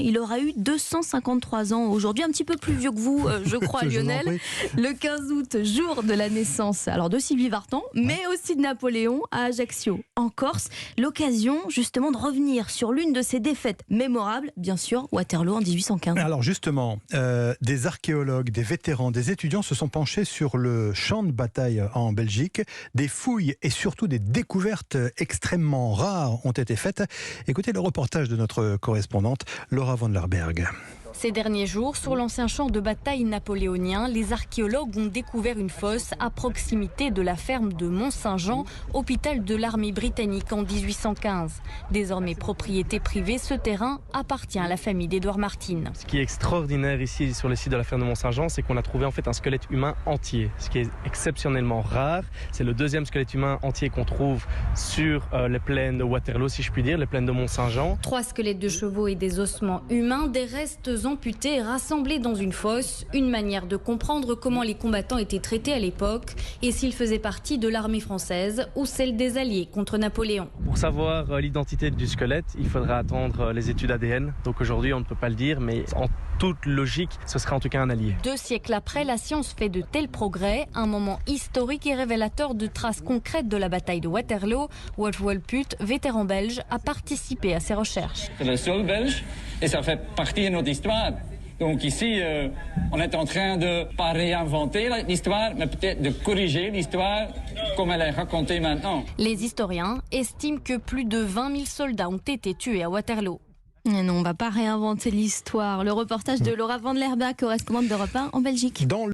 Il aura eu 253 ans aujourd'hui, un petit peu plus vieux que vous, je crois, Lionel. Le 15 août, jour de la naissance de Sylvie Vartan, mais aussi de Napoléon à Ajaccio, en Corse. L'occasion, justement, de revenir sur l'une de ses défaites mémorables, bien sûr, Waterloo en 1815. Alors justement, des archéologues, des vétérans, des étudiants se sont penchés sur le champ de bataille en Belgique. Des fouilles et surtout des découvertes extrêmement rares ont été faites. Écoutez le reportage de notre correspondante Laura van Lerberg. Ces derniers jours, sur l'ancien champ de bataille napoléonien, les archéologues ont découvert une fosse à proximité de la ferme de Mont-Saint-Jean, hôpital de l'armée britannique en 1815. Désormais propriété privée, ce terrain appartient à la famille d'Édouard Martin. Ce qui est extraordinaire ici sur le site de la ferme de Mont-Saint-Jean, c'est qu'on a trouvé en fait un squelette humain entier, ce qui est exceptionnellement rare. C'est le deuxième squelette humain entier qu'on trouve sur les plaines de Waterloo, si je puis dire, les plaines de Mont-Saint-Jean. 3 squelettes de chevaux et des ossements humains, des restes amputés et rassemblés dans une fosse, une manière de comprendre comment les combattants étaient traités à l'époque et s'ils faisaient partie de l'armée française ou celle des Alliés contre Napoléon. Pour savoir l'identité du squelette, il faudra attendre les études ADN. Donc aujourd'hui, on ne peut pas le dire, mais en toute logique, ce sera en tout cas un allié. 2 siècles après, la science fait de tels progrès, un moment historique et révélateur de traces concrètes de la bataille de Waterloo. Wolf Wolput, vétéran belge, a participé à ces recherches. C'est le seul belge et ça fait partie de notre histoire. Donc ici, on est en train de pas réinventer l'histoire, mais peut-être de corriger l'histoire comme elle est racontée maintenant. Les historiens estiment que plus de 20 000 soldats ont été tués à Waterloo. Et non, on ne va pas réinventer l'histoire. Le reportage de Laura van Lerberg, correspondante d'Europe 1 en Belgique.